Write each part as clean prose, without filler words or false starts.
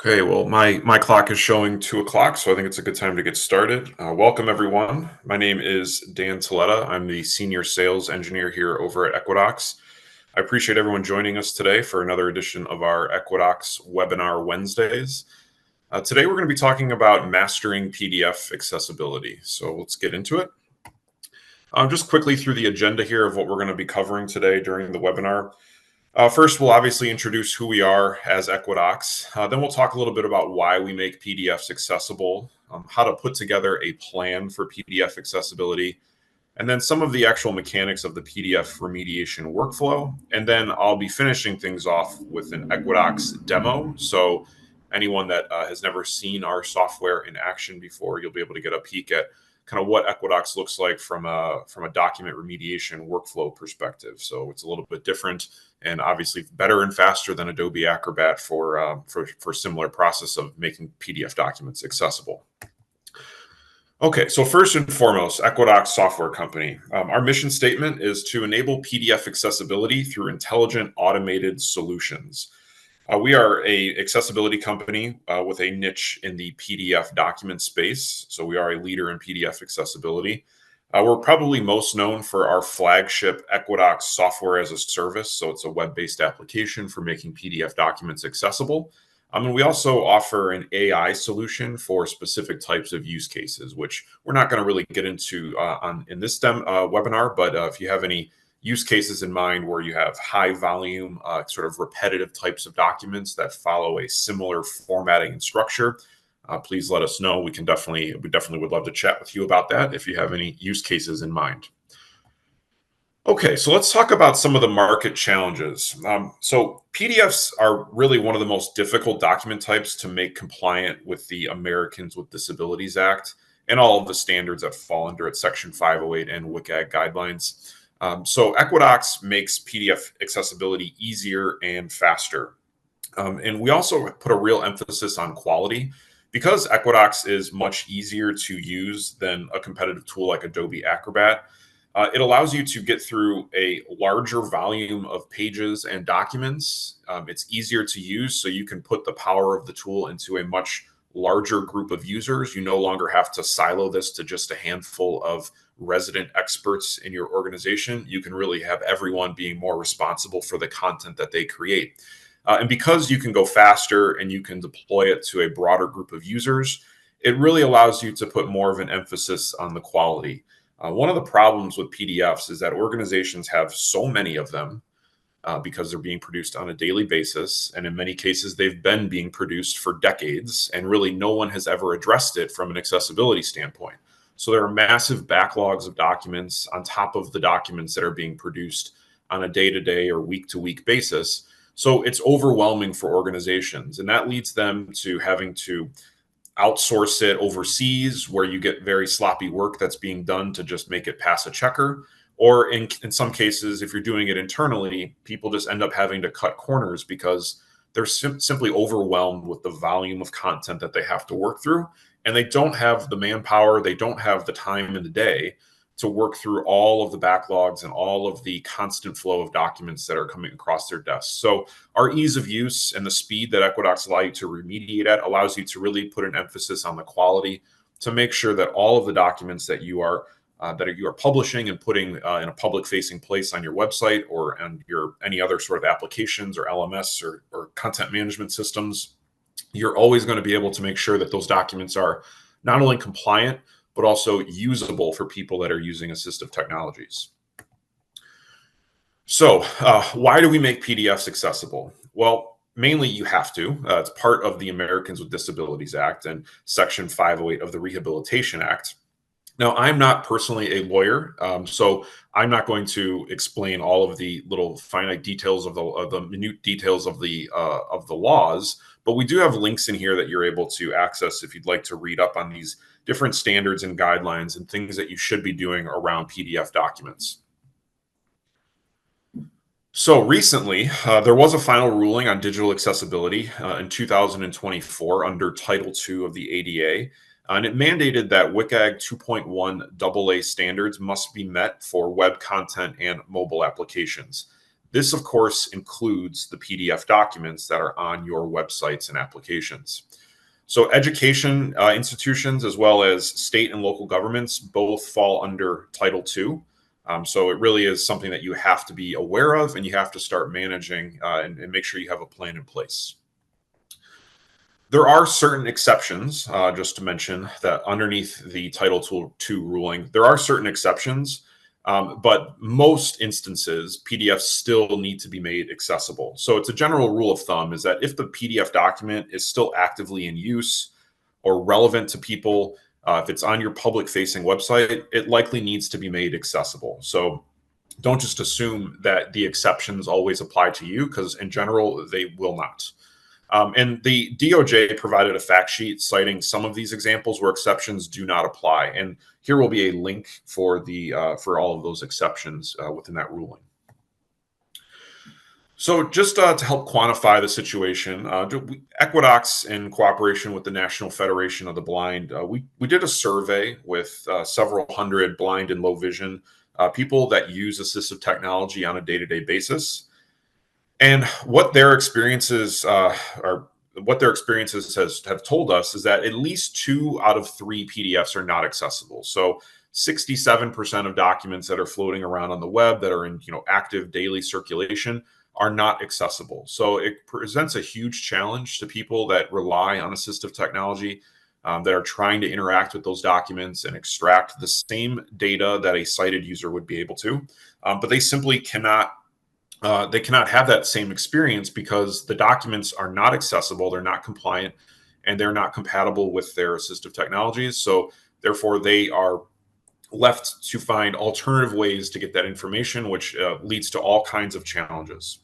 Okay, well, my clock is showing 2 o'clock, so I think it's a good time to get started. Welcome, everyone. My name is Dan Toletta. I'm the senior sales engineer here over at Equidox. I appreciate everyone joining us today for another edition of our Equidox Webinar Wednesdays. Today, we're going to be talking about mastering PDF accessibility. So let's get into it. Just quickly through the agenda here of what we're going to be covering today during the webinar. First, we'll obviously introduce who we are as Equidox. Then we'll talk a little bit about why we make PDFs accessible, how to put together a plan for PDF accessibility, and then some of the actual mechanics of the PDF remediation workflow. And then I'll be finishing things off with an Equidox demo. So anyone that has never seen our software in action before, you'll be able to get a peek at kind of what Equidox looks like from a document remediation workflow perspective. So it's a little bit different and obviously better and faster than Adobe Acrobat for similar process of making PDF documents accessible. Okay, so first and foremost, Equidox Software Company. Our mission statement is to enable PDF accessibility through intelligent automated solutions. We are a accessibility company with a niche in the PDF document space. So we are a leader in PDF accessibility. We're probably most known for our flagship Equidox software as a service. So it's a web-based application for making PDF documents accessible. And we also offer an AI solution for specific types of use cases, which we're not going to really get into in this webinar. But if you have any use cases in mind where you have high volume, sort of repetitive types of documents that follow a similar formatting and structure, please let us know. We definitely would love to chat with you about that if you have any use cases in mind. Okay, so let's talk about some of the market challenges. So PDFs are really one of the most difficult document types to make compliant with the Americans with Disabilities Act and all of the standards that fall under it, Section 508 and WCAG guidelines. So Equidox makes PDF accessibility easier and faster. And we also put a real emphasis on quality. Because Equidox is much easier to use than a competitive tool like Adobe Acrobat, it allows you to get through a larger volume of pages and documents. It's easier to use, so you can put the power of the tool into a much larger group of users. You no longer have to silo this to just a handful of resident experts in your organization. You can really have everyone being more responsible for the content that they create. And because you can go faster and you can deploy it to a broader group of users, it really allows you to put more of an emphasis on the quality. One of the problems with PDFs is that organizations have so many of them because they're being produced on a daily basis. And in many cases, they've been being produced for decades, and really no one has ever addressed it from an accessibility standpoint. So there are massive backlogs of documents on top of the documents that are being produced on a day-to-day or week-to-week basis. So it's overwhelming for organizations, and that leads them to having to outsource it overseas, where you get very sloppy work that's being done to just make it pass a checker. Or in some cases, if you're doing it internally, people just end up having to cut corners because they're simply overwhelmed with the volume of content that they have to work through. And they don't have the manpower, they don't have the time in the day to work through all of the backlogs and all of the constant flow of documents that are coming across their desks. So our ease of use and the speed that Equidox allow you to remediate at allows you to really put an emphasis on the quality to make sure that all of the documents that you are publishing and putting in a public-facing place on your website or on your any other sort of applications or LMS or content management systems, you're always going to be able to make sure that those documents are not only compliant, but also usable for people that are using assistive technologies. So why do we make PDFs accessible? Well, mainly you have to. It's part of the Americans with Disabilities Act and Section 508 of the Rehabilitation Act. Now, I'm not personally a lawyer, so I'm not going to explain all of the little finite details of the minute details of the laws, but we do have links in here that you're able to access if you'd like to read up on these different standards and guidelines and things that you should be doing around PDF documents. So recently, there was a final ruling on digital accessibility in 2024 under Title II of the ADA. And it mandated that WCAG 2.1 AA standards must be met for web content and mobile applications. This, of course, includes the PDF documents that are on your websites and applications. So education institutions, as well as state and local governments, both fall under Title II. So it really is something that you have to be aware of, and you have to start managing and make sure you have a plan in place. There are certain exceptions, just to mention that underneath the Title II ruling, there are certain exceptions, but most instances, PDFs still need to be made accessible. So it's a general rule of thumb is that if the PDF document is still actively in use or relevant to people, if it's on your public-facing website, it likely needs to be made accessible. So don't just assume that the exceptions always apply to you, because in general, they will not. And the DOJ provided a fact sheet citing some of these examples where exceptions do not apply. And here will be a link for for all of those exceptions within that ruling. So just to help quantify the situation, Equidox, in cooperation with the National Federation of the Blind, we did a survey with several hundred blind and low vision people that use assistive technology on a day-to-day basis. And what their experiences have told us is that at least 2 out of 3 PDFs are not accessible. So 67% of documents that are floating around on the web that are in active daily circulation are not accessible. So it presents a huge challenge to people that rely on assistive technology, that are trying to interact with those documents and extract the same data that a sighted user would be able to, but they simply cannot. They cannot have that same experience because the documents are not accessible, they're not compliant, and they're not compatible with their assistive technologies. So therefore, they are left to find alternative ways to get that information, which leads to all kinds of challenges.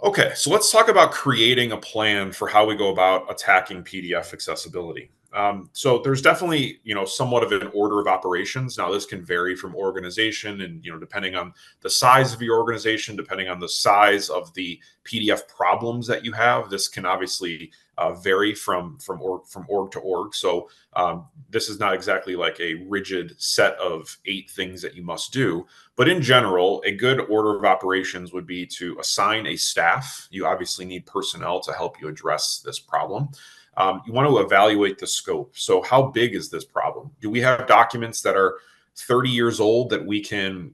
Okay, so let's talk about creating a plan for how we go about attacking PDF accessibility. So there's definitely, somewhat of an order of operations. Now, this can vary from organization, and depending on the size of your organization, depending on the size of the PDF problems that you have, this can obviously vary from org to org. So this is not exactly like a rigid set of 8 things that you must do. But in general, a good order of operations would be to assign a staff. You obviously need personnel to help you address this problem. You want to evaluate the scope. So how big is this problem? Do we have documents that are 30 years old that we can,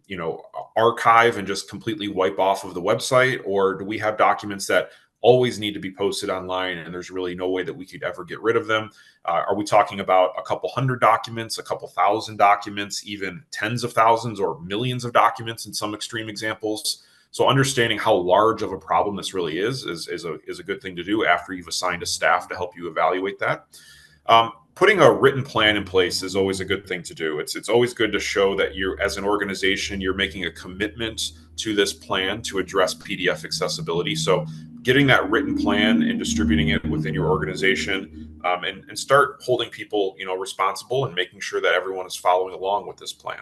archive and just completely wipe off of the website? Or do we have documents that always need to be posted online and there's really no way that we could ever get rid of them? Are we talking about a couple hundred documents, a couple thousand documents, even tens of thousands or millions of documents in some extreme examples? So understanding how large of a problem this really is a good thing to do after you've assigned a staff to help you evaluate that. Putting a written plan in place is always a good thing to do. It's always good to show that you're, as an organization, you're making a commitment to this plan to address PDF accessibility. So getting that written plan and distributing it within your organization, and start holding people responsible and making sure that everyone is following along with this plan.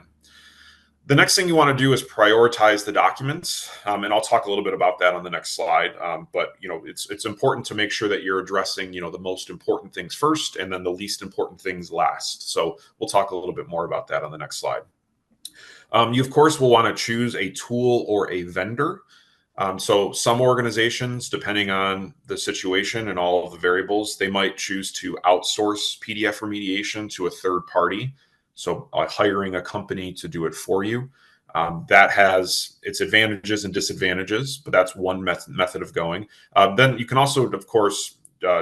The next thing you want to do is prioritize the documents, and I'll talk a little bit about that on the next slide. But it's important to make sure that you're addressing the most important things first, and then the least important things last. So we'll talk a little bit more about that on the next slide. You of course will want to choose a tool or a vendor. So some organizations, depending on the situation and all of the variables, they might choose to outsource PDF remediation to a third party. So hiring a company to do it for you. That has its advantages and disadvantages, but that's one method of going. Then you can also, of course,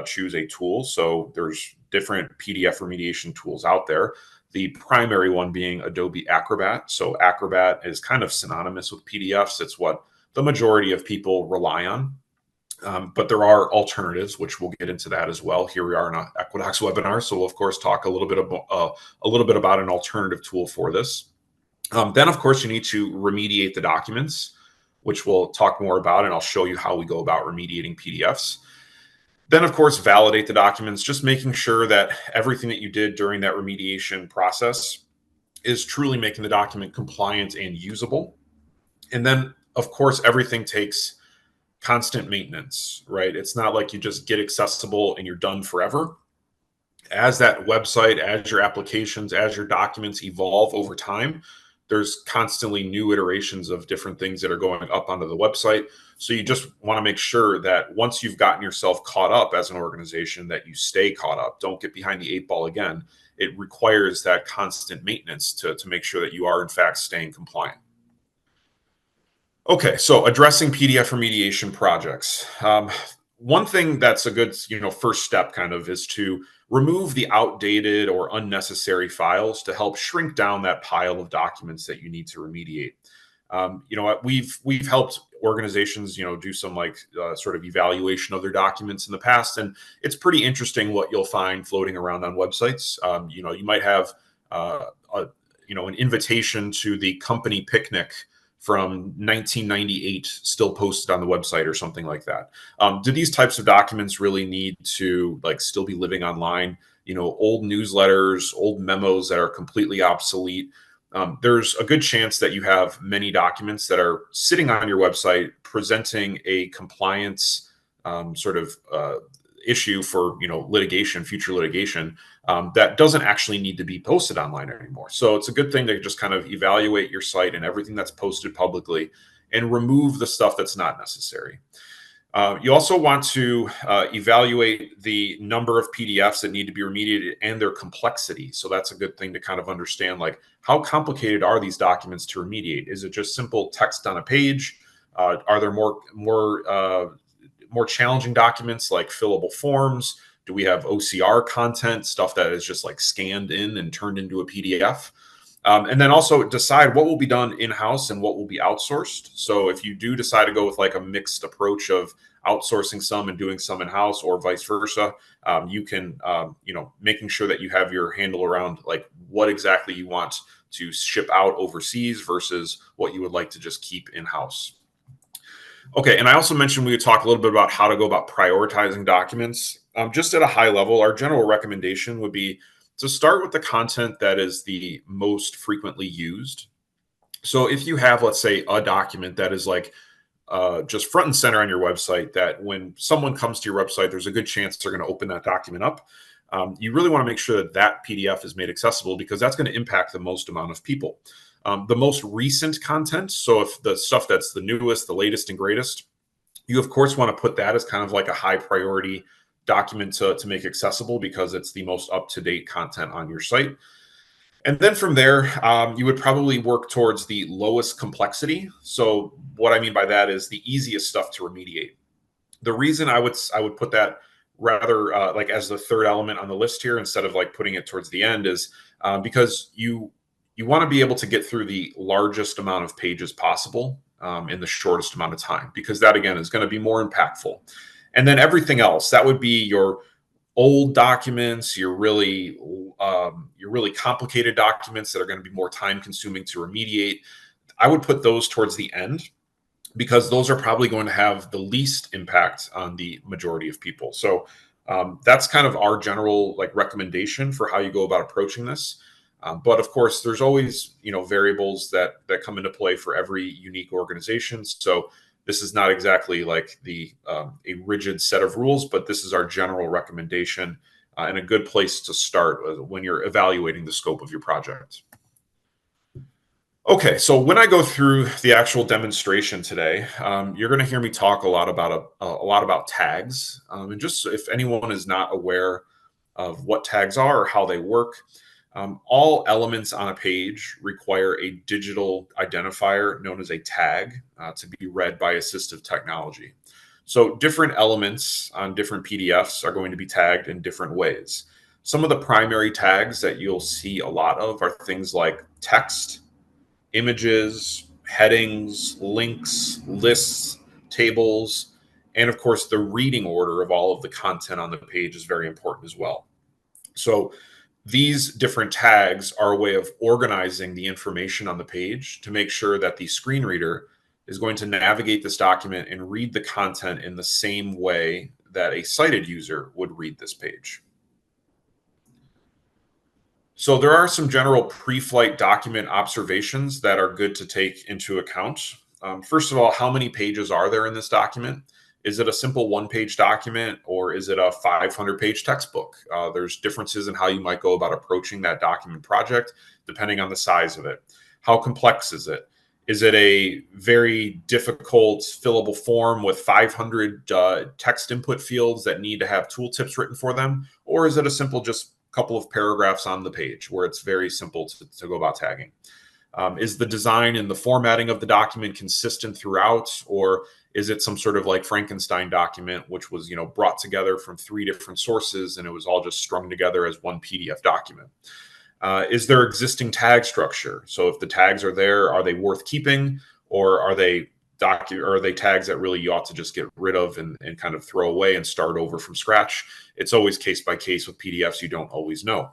choose a tool. So there's different PDF remediation tools out there. The primary one being Adobe Acrobat. So Acrobat is kind of synonymous with PDFs. It's what the majority of people rely on. But there are alternatives, which we'll get into that as well. Here we are in an Equidox webinar, so we'll of course talk a little bit about an alternative tool for this. Then, of course, you need to remediate the documents, which we'll talk more about, and I'll show you how we go about remediating PDFs. Then, of course, validate the documents, just making sure that everything that you did during that remediation process is truly making the document compliant and usable. And then, of course, everything takes constant maintenance, right? It's not like you just get accessible and you're done forever. As that website, as your applications, as your documents evolve over time, There's constantly new iterations of different things that are going up onto the website. So you just want to make sure that once you've gotten yourself caught up as an organization, that you stay caught up. Don't get behind the eight ball again. It requires that constant maintenance to make sure that you are in fact staying compliant. Okay, so addressing PDF remediation projects. One thing that's a good, first step kind of is to remove the outdated or unnecessary files to help shrink down that pile of documents that you need to remediate. We've helped organizations, do some sort of evaluation of their documents in the past, and it's pretty interesting what you'll find floating around on websites. You might have an invitation to the company picnic from 1998 still posted on the website or something like that. Do these types of documents really need to still be living online? Old newsletters, old memos that are completely obsolete. There's a good chance that you have many documents that are sitting on your website presenting a compliance sort of issue for future litigation, that doesn't actually need to be posted online anymore. So it's a good thing to just kind of evaluate your site and everything that's posted publicly and remove the stuff that's not necessary. You also want to evaluate the number of PDFs that need to be remediated and their complexity. So that's a good thing to kind of understand, how complicated are these documents to remediate? Is it just simple text on a page? Are there more challenging documents like fillable forms? Do we have OCR content, stuff that is just scanned in and turned into a PDF? And then also decide what will be done in-house and what will be outsourced. So if you do decide to go with a mixed approach of outsourcing some and doing some in-house, or vice versa, you can, making sure that you have your handle around what exactly you want to ship out overseas versus what you would like to just keep in-house. Okay, and I also mentioned we would talk a little bit about how to go about prioritizing documents. Just at a high level, our general recommendation would be to start with the content that is the most frequently used. So if you have, let's say, a document that is just front and center on your website, that when someone comes to your website, there's a good chance they're going to open that document up. You really want to make sure that that PDF is made accessible, because that's going to impact the most amount of people. The most recent content, so if the stuff that's the newest, the latest and greatest, you of course want to put that as kind of a high priority document to make accessible, because it's the most up-to-date content on your site. And then from there, you would probably work towards the lowest complexity. So what I mean by that is the easiest stuff to remediate. The reason I would put that rather as the third element on the list here, instead of putting it towards the end, is because you want to be able to get through the largest amount of pages possible in the shortest amount of time, because that, again, is going to be more impactful. And then everything else, that would be your old documents, your really complicated documents that are going to be more time consuming to remediate. I would put those towards the end, because those are probably going to have the least impact on the majority of people. So that's kind of our general recommendation for how you go about approaching this. But of course, there's always variables that come into play for every unique organization. So this is not exactly a rigid set of rules, but this is our general recommendation and a good place to start when you're evaluating the scope of your project. Okay, so when I go through the actual demonstration today, you're going to hear me talk a lot about tags. And just if anyone is not aware of what tags are or how they work, all elements on a page require a digital identifier known as a tag to be read by assistive technology. So different elements on different PDFs are going to be tagged in different ways. Some of the primary tags that you'll see a lot of are things like text, images, headings, links, lists, tables, and of course, the reading order of all of the content on the page is very important as well. So these different tags are a way of organizing the information on the page to make sure that the screen reader is going to navigate this document and read the content in the same way that a sighted user would read this page. So there are some general pre-flight document observations that are good to take into account. First of all, how many pages are there in this document? Is it a simple one-page document, or is it a 500-page textbook? There's differences in how you might go about approaching that document project depending on the size of it. How complex is it? Is it a very difficult fillable form with 500 text input fields that need to have tooltips written for them? Or is it a simple just couple of paragraphs on the page where it's very simple to go about tagging? Is the design and the formatting of the document consistent throughout, or is it some sort of like Frankenstein document, which was, brought together from 3 different sources and it was all just strung together as one PDF document? Is there existing tag structure? So if the tags are there, are they worth keeping, or are they tags that really you ought to just get rid of and kind of throw away and start over from scratch? It's always case by case with PDFs. You don't always know.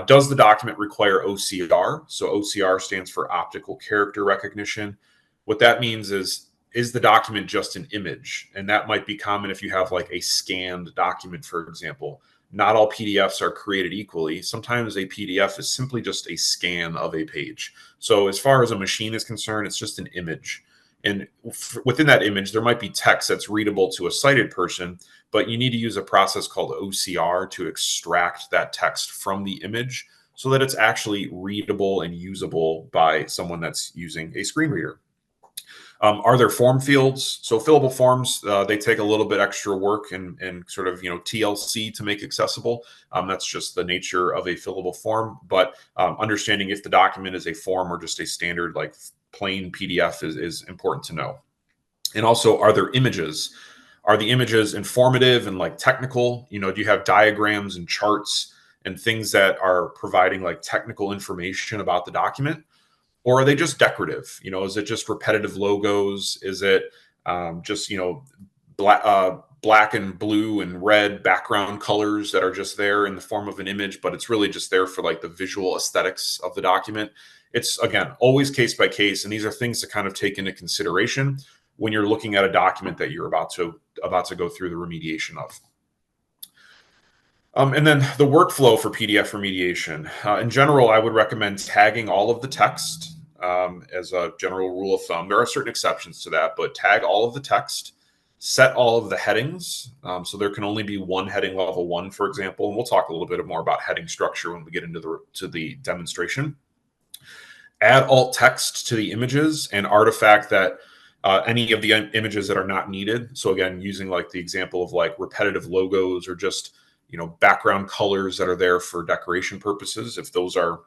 Does the document require OCR? So OCR stands for optical character recognition. What that means is the document just an image? And that might be common if you have like a scanned document, for example. Not all PDFs are created equally. Sometimes a PDF is simply just a scan of a page. So as far as a machine is concerned, it's just an image. And within that image, there might be text that's readable to a sighted person, but you need to use a process called OCR to extract that text from the image so that it's actually readable and usable by someone that's using a screen reader. Are there form fields? So fillable forms, they take a little bit extra work and sort of, TLC to make accessible. That's just the nature of a fillable form. But understanding if the document is a form or just a standard like plain PDF is important to know. And also, are there images? Are the images informative and like technical? Do you have diagrams and charts and things that are providing like technical information about the document? Or are they just decorative? Is it just repetitive logos? Is it just, black and blue and red background colors that are just there in the form of an image, but it's really just there for like the visual aesthetics of the document? It's, again, always case by case. And these are things to kind of take into consideration when you're looking at a document that you're about to go through the remediation of. And then the workflow for PDF remediation. In general, I would recommend tagging all of the text as a general rule of thumb. There are certain exceptions to that, but tag all of the text, set all of the headings. So there can only be one heading level 1, for example. And we'll talk a little bit more about heading structure when we get into the demonstration. Add alt text to the images and artifact that any of the images that are not needed. So again, using like the example of like repetitive logos or just background colors that are there for decoration purposes. If those are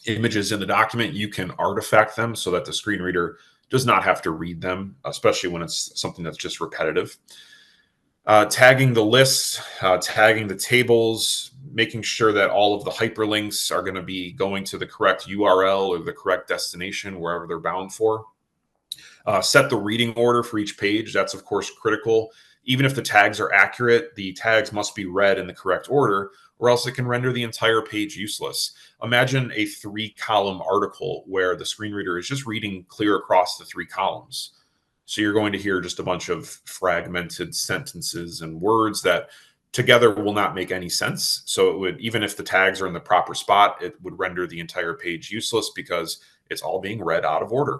images in the document, you can artifact them so that the screen reader does not have to read them, especially when it's something that's just repetitive. Tagging the lists, tagging the tables, making sure that all of the hyperlinks are going to be going to the correct URL or the correct destination, wherever they're bound for. Set the reading order for each page. That's, of course, critical. Even if the tags are accurate, the tags must be read in the correct order, or else it can render the entire page useless. Imagine a 3-column article where the screen reader is just reading clear across the 3 columns. So you're going to hear just a bunch of fragmented sentences and words that together will not make any sense. So it would, even if the tags are in the proper spot, it would render the entire page useless because it's all being read out of order.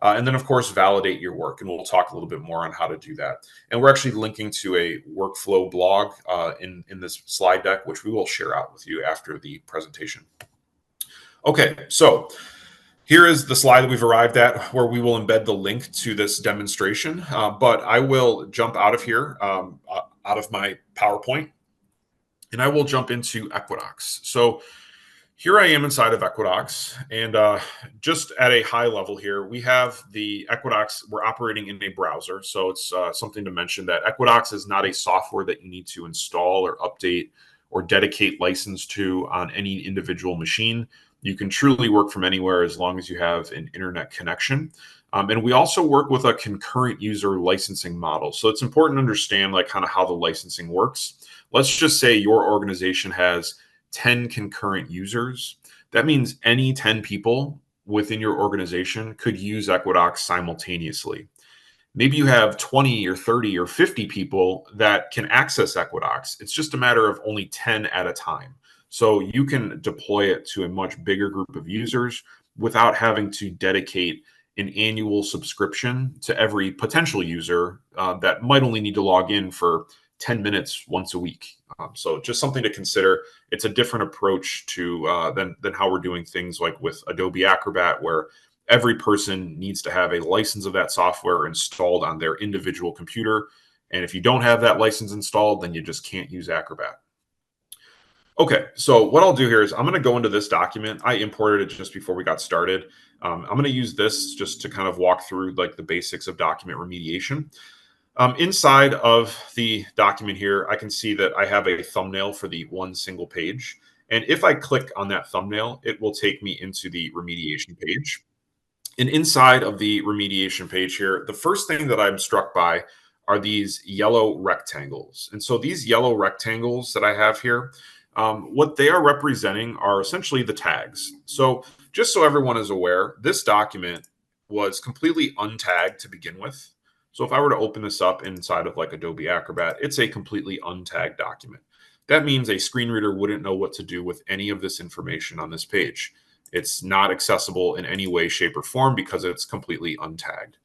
And then, of course, validate your work. And we'll talk a little bit more on how to do that. And we're actually linking to a workflow blog in this slide deck, which we will share out with you after the presentation. Okay, so here is the slide that we've arrived at where we will embed the link to this demonstration. But I will jump out of here, out of my PowerPoint, and I will jump into Equidox. So here I am inside of Equidox, and just at a high level here, we have the Equidox. We're operating in a browser, so it's something to mention that Equidox is not a software that you need to install or update or dedicate license to on any individual machine. You can truly work from anywhere as long as you have an internet connection. And we also work with a concurrent user licensing model. So it's important to understand like kind of how the licensing works. Let's just say your organization has 10 concurrent users. That means any 10 people within your organization could use Equidox simultaneously. Maybe you have 20 or 30 or 50 people that can access Equidox. It's just a matter of only 10 at a time. So you can deploy it to a much bigger group of users without having to dedicate an annual subscription to every potential user that might only need to log in for 10 minutes once a week. So just something to consider. It's a different approach to than how we're doing things like with Adobe Acrobat, where every person needs to have a license of that software installed on their individual computer. And if you don't have that license installed, then you just can't use Acrobat. Okay, so what I'll do here is I'm going to go into this document. I imported it just before we got started. I'm going to use this just to kind of walk through like the basics of document remediation. Inside of the document here, I can see that I have a thumbnail for the one single page. And if I click on that thumbnail, it will take me into the remediation page. And inside of the remediation page here, the first thing that I'm struck by are these yellow rectangles. And so these yellow rectangles that I have here, what they are representing are essentially the tags. So just so everyone is aware, this document was completely untagged to begin with. So if I were to open this up inside of like Adobe Acrobat, it's a completely untagged document. That means a screen reader wouldn't know what to do with any of this information on this page. It's not accessible in any way, shape, or form because it's completely untagged.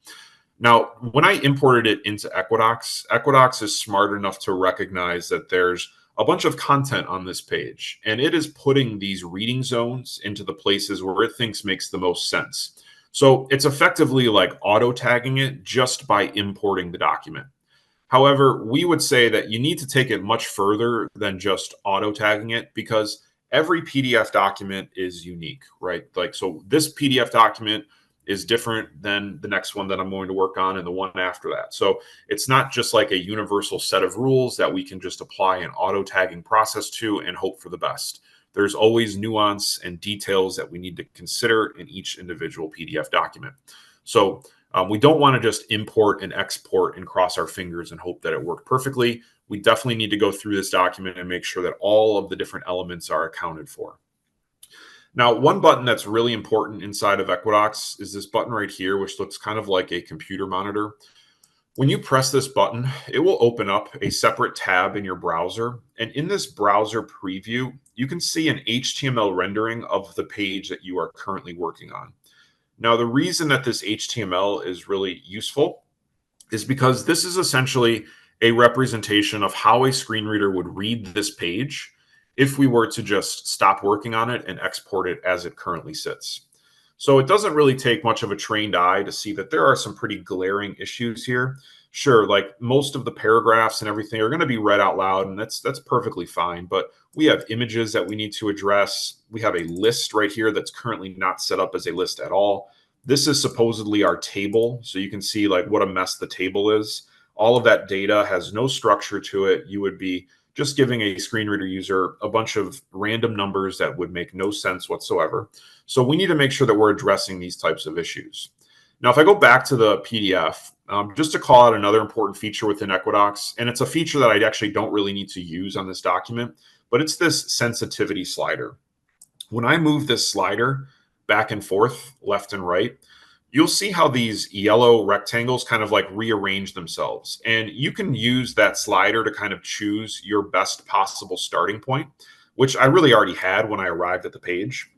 Now, when I imported it into Equidox, Equidox is smart enough to recognize that there's a bunch of content on this page, and it is putting these reading zones into the places where it thinks makes the most sense. So it's effectively like auto tagging it just by importing the document. However, we would say that you need to take it much further than just auto tagging it, because every PDF document is unique, right? Like, so this PDF document is different than the next one that I'm going to work on and the one after that. So it's not just like a universal set of rules that we can just apply an auto tagging process to and hope for the best. There's always nuance and details that we need to consider in each individual PDF document. So we don't want to just import and export and cross our fingers and hope that it worked perfectly. We definitely need to go through this document and make sure that all of the different elements are accounted for. Now, one button that's really important inside of Equidox is this button right here, which looks kind of like a computer monitor. When you press this button, it will open up a separate tab in your browser. And in this browser preview, you can see an HTML rendering of the page that you are currently working on. Now, the reason that this HTML is really useful is because this is essentially a representation of how a screen reader would read this page if we were to just stop working on it and export it as it currently sits. So it doesn't really take much of a trained eye to see that there are some pretty glaring issues here. Sure, like most of the paragraphs and everything are going to be read out loud, and that's perfectly fine. But we have images that we need to address. We have a list right here that's currently not set up as a list at all. This is supposedly our table, so you can see like what a mess the table is. All of that data has no structure to it. You would be just giving a screen reader user a bunch of random numbers that would make no sense whatsoever. So we need to make sure that we're addressing these types of issues. Now, if I go back to the PDF, just to call out another important feature within Equidox, and it's a feature that I actually don't really need to use on this document, but it's this sensitivity slider. When I move this slider back and forth, left and right, you'll see how these yellow rectangles kind of like rearrange themselves. And you can use that slider to kind of choose your best possible starting point, which I really already had when I arrived at the page.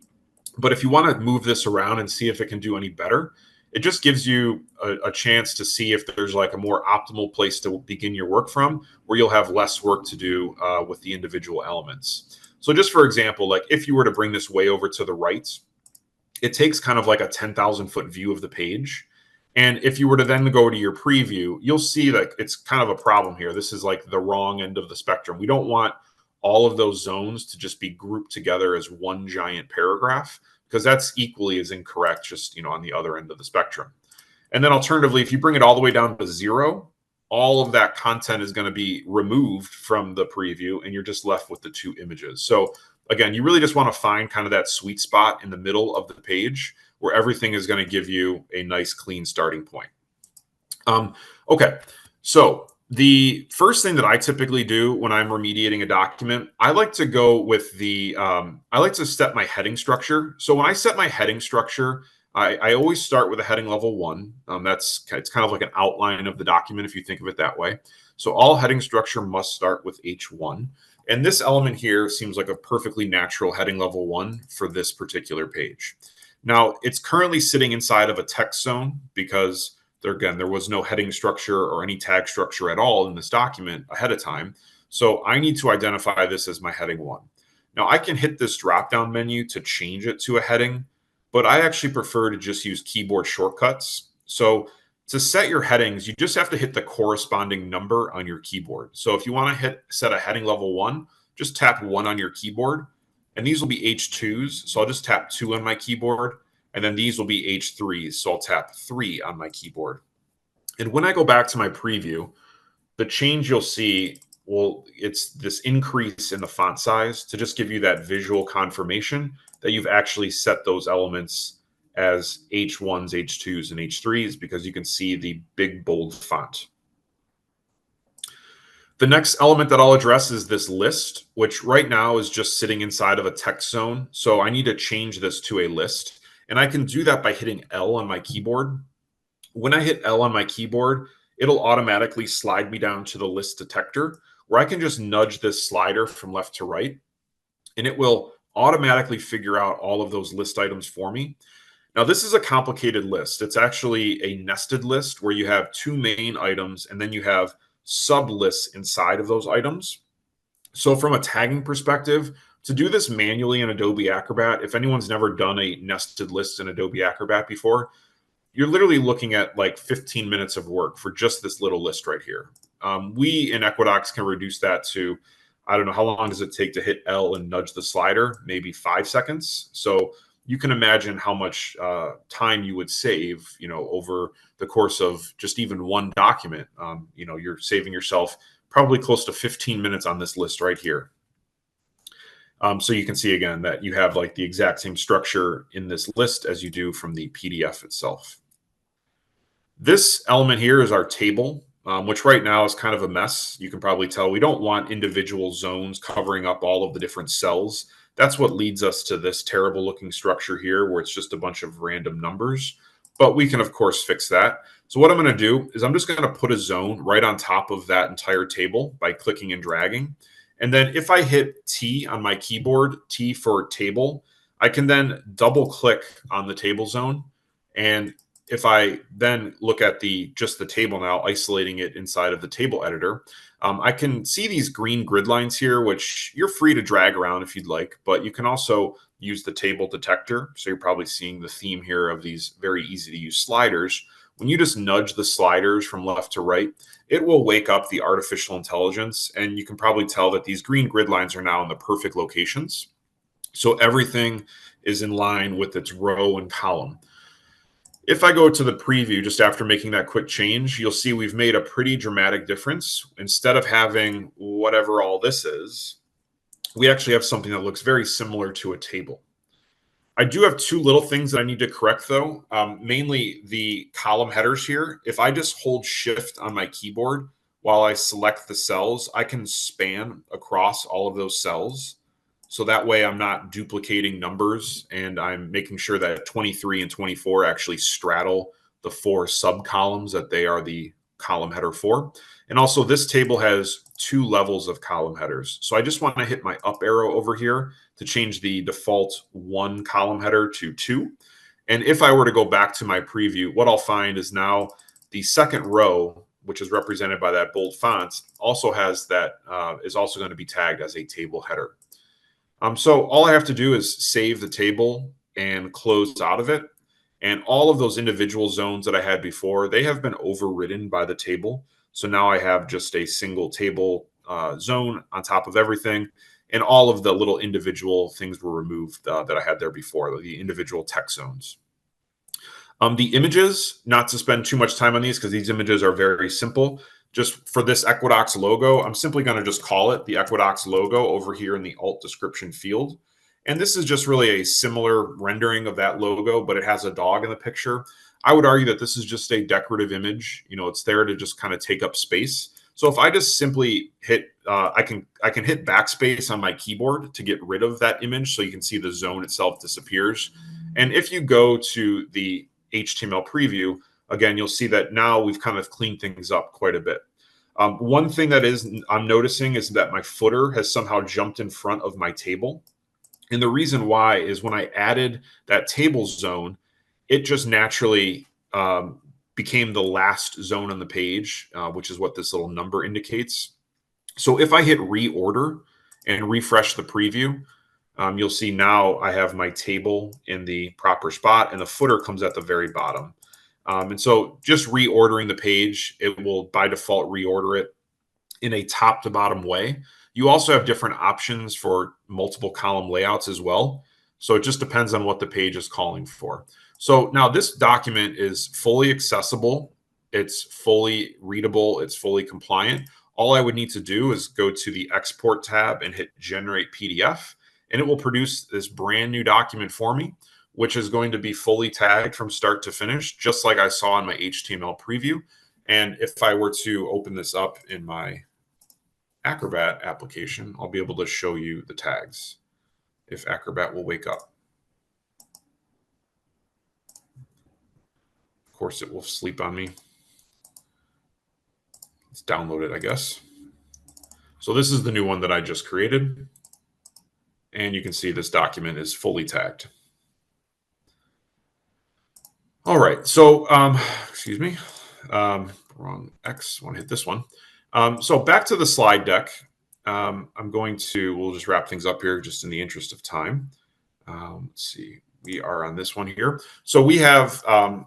But if you want to move this around and see if it can do any better, it just gives you a chance to see if there's like a more optimal place to begin your work from, where you'll have less work to do with the individual elements. So just for example, like if you were to bring this way over to the right, it takes kind of like a 10,000 foot view of the page. And if you were to then go to your preview, you'll see that it's kind of a problem here. This is like the wrong end of the spectrum. We don't want all of those zones to just be grouped together as one giant paragraph, because that's equally as incorrect, just, you know, on the other end of the spectrum. And then alternatively, if you bring it all the way down to 0, all of that content is going to be removed from the preview and you're just left with the 2 images. So again, you really just want to find kind of that sweet spot in the middle of the page where everything is going to give you a nice clean starting point. Okay, so the first thing that I typically do when I'm remediating a document, I like to go with the, I like to set my heading structure. So when I set my heading structure, I always start with a heading level 1. It's kind of like an outline of the document if you think of it that way. So all heading structure must start with H1. And this element here seems like a perfectly natural heading level 1 for this particular page. Now, it's currently sitting inside of a text zone because There was no heading structure or any tag structure at all in this document ahead of time. So I need to identify this as my heading 1. Now I can hit this drop-down menu to change it to a heading, but I actually prefer to just use keyboard shortcuts. So to set your headings, you just have to hit the corresponding number on your keyboard. So if you want to set a heading level 1, just tap 1 on your keyboard, and these will be H2s. So I'll just tap 2 on my keyboard, and then these will be H3s. So I'll tap 3 on my keyboard. And when I go back to my preview, the change you'll see, well, it's this increase in the font size to just give you that visual confirmation that you've actually set those elements as H1s, H2s, and H3s, because you can see the big bold font. The next element that I'll address is this list, which right now is just sitting inside of a text zone. So I need to change this to a list. And I can do that by hitting L on my keyboard. When I hit L on my keyboard, it'll automatically slide me down to the list detector, where I can just nudge this slider from left to right, and it will automatically figure out all of those list items for me. Now, this is a complicated list. It's actually a nested list where you have 2 main items and then you have sub lists inside of those items. So from a tagging perspective, to do this manually in Adobe Acrobat, if anyone's never done a nested list in Adobe Acrobat before, you're literally looking at like 15 minutes of work for just this little list right here. We in Equidox can reduce that to, I don't know, how long does it take to hit L and nudge the slider? Maybe 5 seconds. So you can imagine how much time you would save, over the course of just even one document. You're saving yourself probably close to 15 minutes on this list right here. So you can see again that you have like the exact same structure in this list as you do from the PDF itself. This element here is our table, which right now is kind of a mess. You can probably tell we don't want individual zones covering up all of the different cells. That's what leads us to this terrible looking structure here where it's just a bunch of random numbers. But we can, of course, fix that. So what I'm going to do is I'm just going to put a zone right on top of that entire table by clicking and dragging. And then if I hit T on my keyboard, T for table, I can then double click on the table zone. And if I then look at just the table now, isolating it inside of the table editor, I can see these green grid lines here, which you're free to drag around if you'd like, but you can also use the table detector. So you're probably seeing the theme here of these very easy to use sliders. When you just nudge the sliders from left to right, it will wake up the artificial intelligence. And you can probably tell that these green grid lines are now in the perfect locations. So everything is in line with its row and column. If I go to the preview just after making that quick change, you'll see we've made a pretty dramatic difference. Instead of having whatever all this is, we actually have something that looks very similar to a table. I do have 2 little things that I need to correct, though, mainly the column headers here. If I just hold Shift on my keyboard while I select the cells, I can span across all of those cells. So that way I'm not duplicating numbers, and I'm making sure that 23 and 24 actually straddle the 4 sub columns that they are the column header for. And also this table has 2 levels of column headers. So I just want to hit my up arrow over here to change the default 1 column header to 2. And if I were to go back to my preview, what I'll find is now the second row, which is represented by that bold font, also has that is also going to be tagged as a table header. So all I have to do is save the table and close out of it. And all of those individual zones that I had before, they have been overridden by the table. So now I have just a single table zone on top of everything. And all of the little individual things were removed that I had there before, the individual text zones. The images, not to spend too much time on these because these images are very simple. Just for this Equidox logo, I'm simply going to just call it the Equidox logo over here in the alt description field. And this is just really a similar rendering of that logo, but it has a dog in the picture. I would argue that this is just a decorative image. It's there to just kind of take up space. So if I just simply hit, I can hit backspace on my keyboard to get rid of that image, so you can see the zone itself disappears. And if you go to the HTML preview, again, you'll see that now we've kind of cleaned things up quite a bit. One thing that I'm noticing is that my footer has somehow jumped in front of my table. And the reason why is when I added that table zone, it just naturally became the last zone on the page, which is what this little number indicates. So if I hit reorder and refresh the preview, you'll see now I have my table in the proper spot and the footer comes at the very bottom. And so just reordering the page, it will by default reorder it in a top to bottom way. You also have different options for multiple column layouts as well. So it just depends on what the page is calling for. So now this document is fully accessible. It's fully readable. It's fully compliant. All I would need to do is go to the export tab and hit generate PDF, and it will produce this brand new document for me, which is going to be fully tagged from start to finish, just like I saw in my HTML preview. And if I were to open this up in my Acrobat application, I'll be able to show you the tags if Acrobat will wake up. Of course, it will sleep on me. Let's download it, I guess. So this is the new one that I just created. And you can see this document is fully tagged. All right, so excuse me, wrong X, want to hit this one. So back to the slide deck. We'll just wrap things up here just in the interest of time. Let's see, we are on this one here. So we have a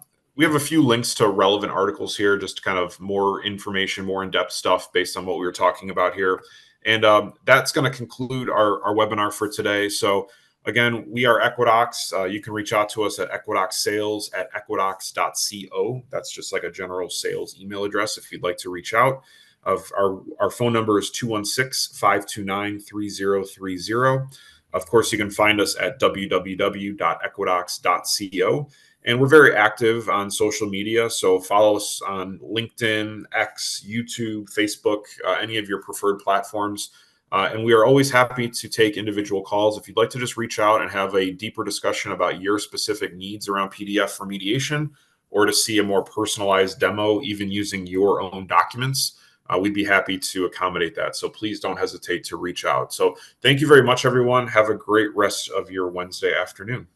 few links to relevant articles here, just kind of more information, more in-depth stuff based on what we were talking about here. And that's going to conclude our webinar for today. So again, we are Equidox. You can reach out to us at equidoxsales@equidox.co. That's just like a general sales email address if you'd like to reach out. Our phone number is 216-529-3030. Of course, you can find us at www.equidox.co. And we're very active on social media. So follow us on LinkedIn, X, YouTube, Facebook, any of your preferred platforms. And we are always happy to take individual calls. If you'd like to just reach out and have a deeper discussion about your specific needs around PDF remediation, or to see a more personalized demo, even using your own documents, we'd be happy to accommodate that. So please don't hesitate to reach out. So thank you very much, everyone. Have a great rest of your Wednesday afternoon.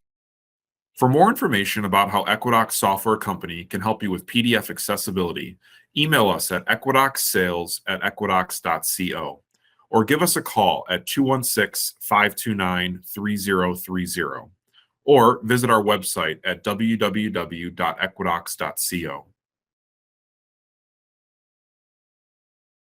For more information about how Equidox Software Company can help you with PDF accessibility, email us at equidoxsales@equidox.co or give us a call at 216-529-3030 or visit our website at www.equidox.co.